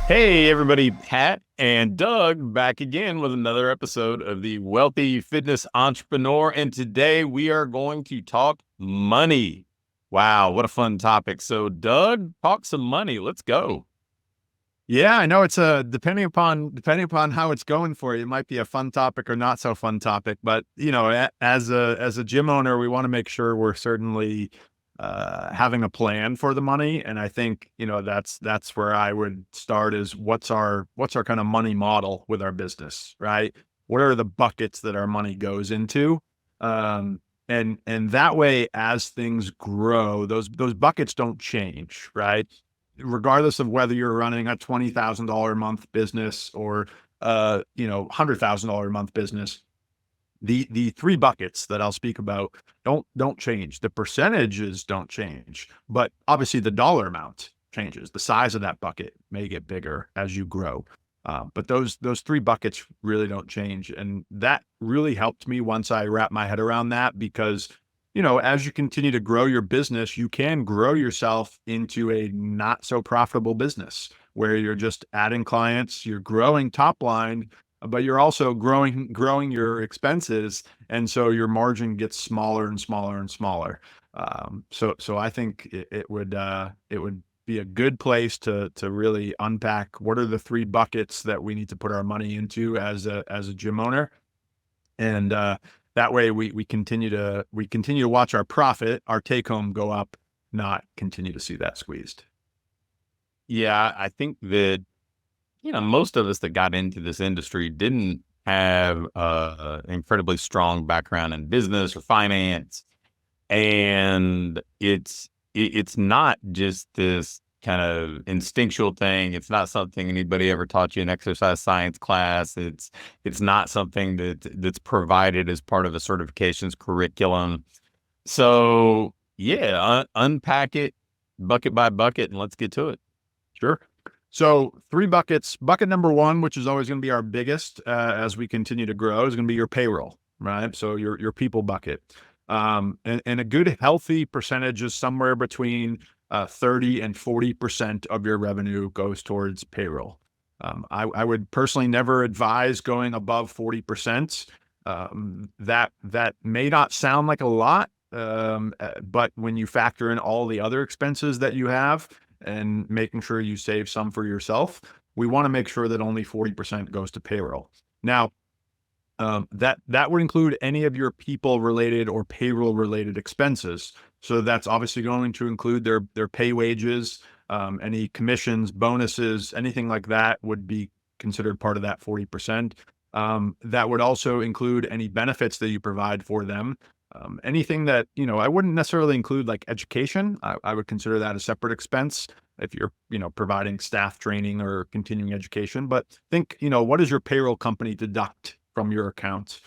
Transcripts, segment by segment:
Hey, everybody, Pat and Doug back again with another episode of the Wealthy Fitness Entrepreneur. And today we are going to talk money. Wow, what a fun topic. So, Doug, talk some money. Let's go. Yeah, I know it's depending upon how it's going for you, it might be a fun topic or not so fun topic. But as a gym owner, we want to make sure we're certainly having a plan for the money. And I think that's where I would start is what's our kind of money model with our business, right? What are the buckets that our money goes into? And that way, as things grow, those buckets don't change, right? Regardless of whether you're running a $20,000 a month business or $100,000 a month business, the three buckets that I'll speak about don't change. The percentages don't change, but obviously the dollar amount changes. The size of that bucket may get bigger as you grow. But those three buckets really don't change. And that really helped me once I wrapped my head around that because, as you continue to grow your business, you can grow yourself into a not so profitable business where you're just adding clients, you're growing top line, but you're also growing your expenses. And so your margin gets smaller and smaller and smaller. So I think it would be a good place to really unpack what are the three buckets that we need to put our money into as a gym owner, and that way we continue to watch our profit, our take home go up, not continue to see that squeezed. Yeah, I think that, most of us that got into this industry didn't have incredibly strong background in business or finance. And it's not just this kind of instinctual thing. It's not something anybody ever taught you in exercise science class. It's not something that's provided as part of a certifications curriculum. So yeah, unpack it bucket by bucket and let's get to it. Sure. So three buckets. Bucket number one, which is always going to be our biggest as we continue to grow, is going to be your payroll, right? So your people bucket. And a good healthy percentage is somewhere between 30 and 40% of your revenue goes towards payroll. I would personally never advise going above 40%. That may not sound like a lot, but when you factor in all the other expenses that you have and making sure you save some for yourself, we want to make sure that only 40% goes to payroll. Now, that would include any of your people related or payroll related expenses. So that's obviously going to include their pay wages, any commissions, bonuses, anything like that would be considered part of that 40%. That would also include any benefits that you provide for them. Anything that, I wouldn't necessarily include like education. I would consider that a separate expense if you're, providing staff training or continuing education. But think, what does your payroll company deduct from your account?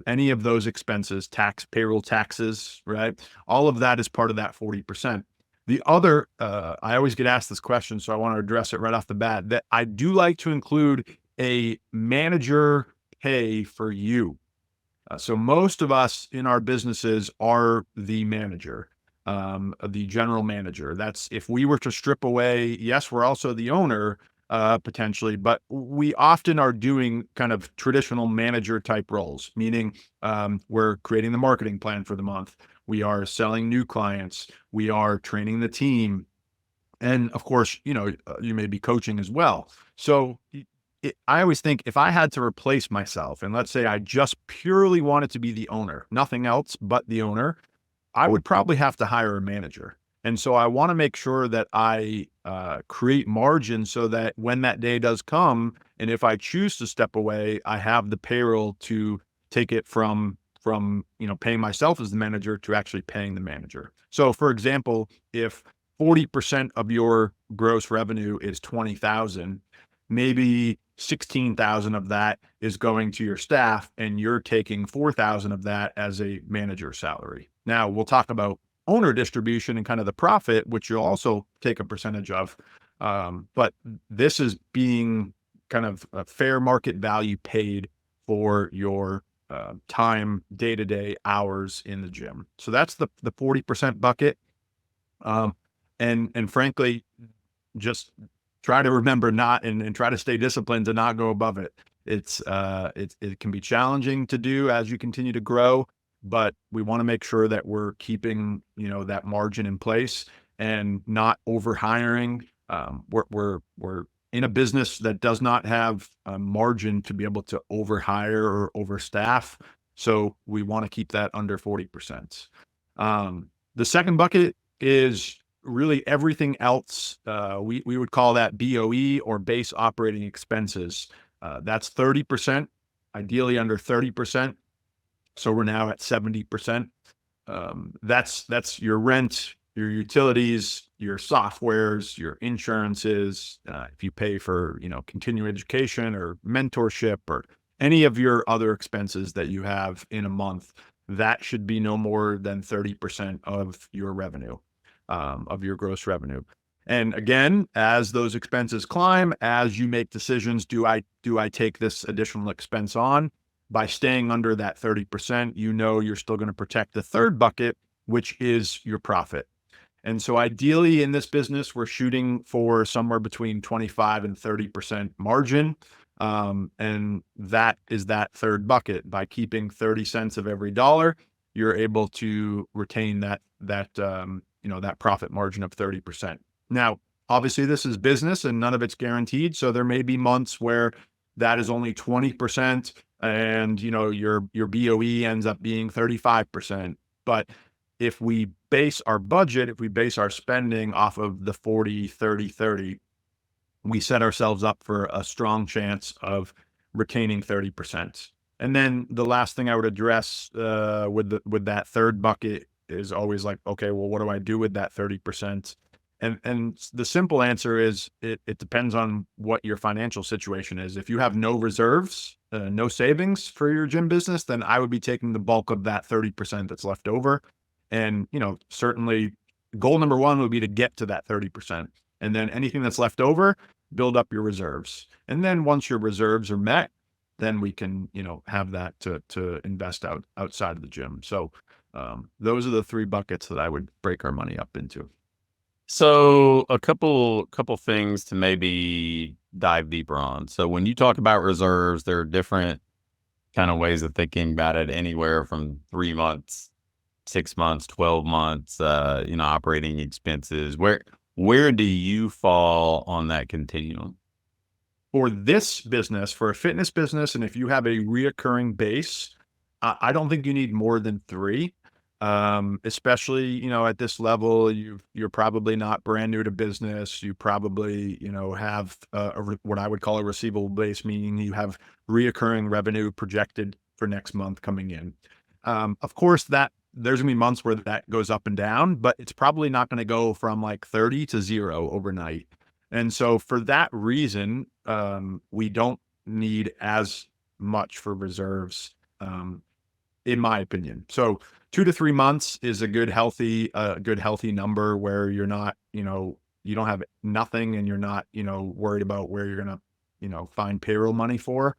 Any of those expenses, payroll taxes, right? All of that is part of that 40%. The other, I always get asked this question, so I want to address it right off the bat, that I do like to include a manager pay for you. So most of us in our businesses are the manager, the general manager. That's if we were to strip away, yes, we're also the owner, potentially, but we often are doing kind of traditional manager type roles, meaning we're creating the marketing plan for the month. We are selling new clients. We are training the team. And of course, you may be coaching as well. So I always think if I had to replace myself, and let's say I just purely wanted to be the owner, nothing else but the owner, I would probably have to hire a manager. And so I want to make sure that I create margin so that when that day does come, and if I choose to step away, I have the payroll to take it from paying myself as the manager to actually paying the manager. So for example, if 40% of your gross revenue is 20,000, maybe 16,000 of that is going to your staff and you're taking 4,000 of that as a manager salary. Now we'll talk about owner distribution and kind of the profit, which you'll also take a percentage of. But this is being kind of a fair market value paid for your time, day-to-day hours in the gym. So that's the 40% bucket. And frankly, just try to remember not, and try to stay disciplined to not go above it. It can be challenging to do as you continue to grow, but we want to make sure that we're keeping, that margin in place and not over hiring. We're in a business that does not have a margin to be able to overhire or overstaff. So we want to keep that under 40%. The second bucket is really everything else. We would call that BOE, or base operating expenses. That's 30%, ideally under 30%. So we're now at 70%. That's your rent, your utilities, your softwares, your insurances. If you pay for, continuing education or mentorship or any of your other expenses that you have in a month, that should be no more than 30% of your revenue, of your gross revenue. And again, as those expenses climb, as you make decisions, do I take this additional expense on? By staying under that 30%, you're still going to protect the third bucket, which is your profit. And so ideally in this business, we're shooting for somewhere between 25 and 30% margin. And that is that third bucket. By keeping 30 cents of every dollar, you're able to retain that profit margin of 30%. Now, obviously this is business and none of it's guaranteed. So there may be months where that is only 20% and, your BOE ends up being 35%. But if we base our budget, if we base our spending off of the 40, 30, 30, we set ourselves up for a strong chance of retaining 30%. And then the last thing I would address with that third bucket is always like, okay, well, what do I do with that 30%? And the simple answer is it depends on what your financial situation is. If you have no reserves, no savings for your gym business, then I would be taking the bulk of that 30% that's left over. And, certainly goal number one would be to get to that 30%. And then anything that's left over, build up your reserves. And then once your reserves are met, then we can, have that to invest outside of the gym. So those are the three buckets that I would break our money up into. So a couple things to maybe dive deeper on. So when you talk about reserves, there are different kind of ways of thinking about it, anywhere from 3 months, 6 months, 12 months, operating expenses. Where do you fall on that continuum? For this business, for a fitness business, and if you have a reoccurring base, I don't think you need more than 3. Especially, at this level, you're probably not brand new to business. You probably, have what I would call a receivable base, meaning you have reoccurring revenue projected for next month coming in. Of course, that there's gonna be months where that goes up and down, but it's probably not going to go from like 30 to 0 overnight. And so for that reason, we don't need as much for reserves, in my opinion. So 2 to 3 months is a good healthy number where you're not, you don't have nothing and you're not, worried about where you're going to, find payroll money for,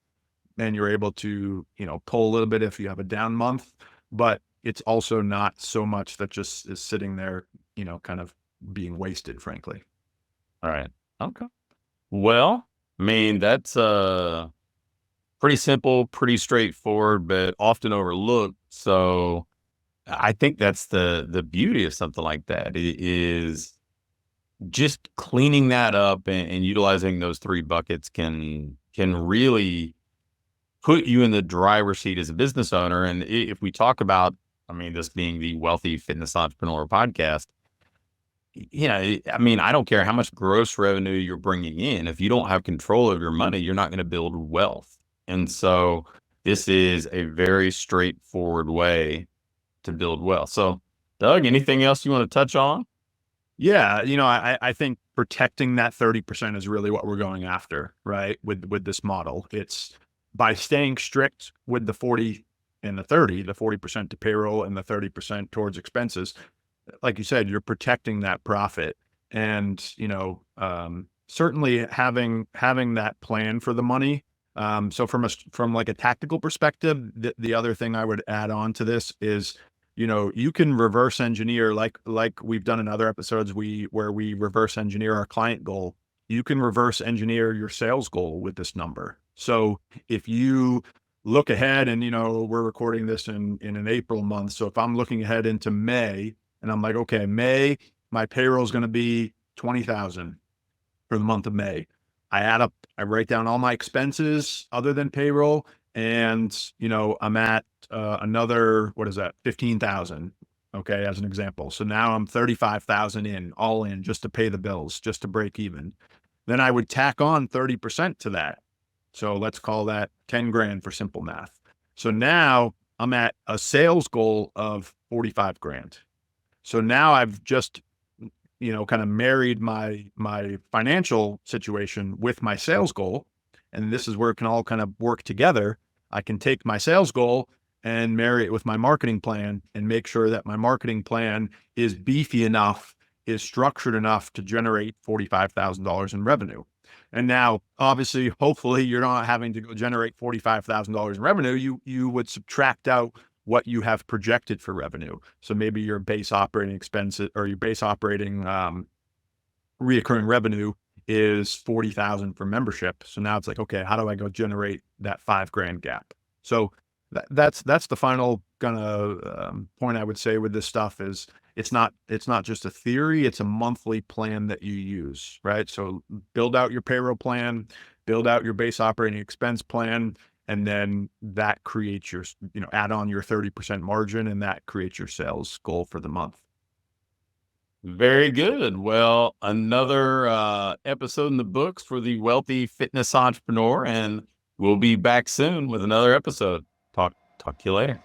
and you're able to, pull a little bit if you have a down month, but it's also not so much that just is sitting there, kind of being wasted, frankly. All right. Okay. Well, I mean, that's pretty simple, pretty straightforward, but often overlooked. So I think that's the beauty of something like that, is just cleaning that up and utilizing those 3 buckets can really put you in the driver's seat as a business owner. And if we talk about, I mean, this being the Wealthy Fitness Entrepreneur podcast, I mean, I don't care how much gross revenue you're bringing in. If you don't have control of your money, you're not going to build wealth. And so this is a very straightforward way to build wealth. So, Doug, anything else you want to touch on? Yeah, I think protecting that 30% is really what we're going after, right? With this model, it's by staying strict with the 40 and the 30, the 40% to payroll and the 30% towards expenses. Like you said, you're protecting that profit, and certainly having that plan for the money. So from like a tactical perspective, the other thing I would add on to this is, you can reverse engineer like we've done in other episodes, where we reverse engineer our client goal. you can reverse engineer your sales goal with this number. So if you look ahead, and we're recording this in an April month. So if I'm looking ahead into May and I'm like, okay, May, my payroll is going to be 20,000 for the month of May. I write down all my expenses other than payroll, and I'm at another, what is that, 15,000. Okay, as an example. So now I'm 35,000 in, all in, just to pay the bills, just to break even. Then I would tack on 30% to that. So let's call that 10 grand for simple math. So now I'm at a sales goal of 45 grand. So now I've just, kind of married my financial situation with my sales goal. And this is where it can all kind of work together. I can take my sales goal and marry it with my marketing plan and make sure that my marketing plan is beefy enough, is structured enough to generate $45,000 in revenue. And now, obviously, hopefully, you're not having to go generate $45,000 in revenue. You would subtract out what you have projected for revenue. So maybe your base operating expenses, or your base operating reoccurring revenue is 40,000 for membership. So now it's like, okay, how do I go generate that 5 grand gap? So that's the final kind of point I would say with this stuff is it's not just a theory, it's a monthly plan that you use, right? So build out your payroll plan, build out your base operating expense plan, and then that creates your, add on your 30% margin, and that creates your sales goal for the month. Very good. Well, another episode in the books for the wealthy fitness entrepreneur, and we'll be back soon with another episode. Talk to you later.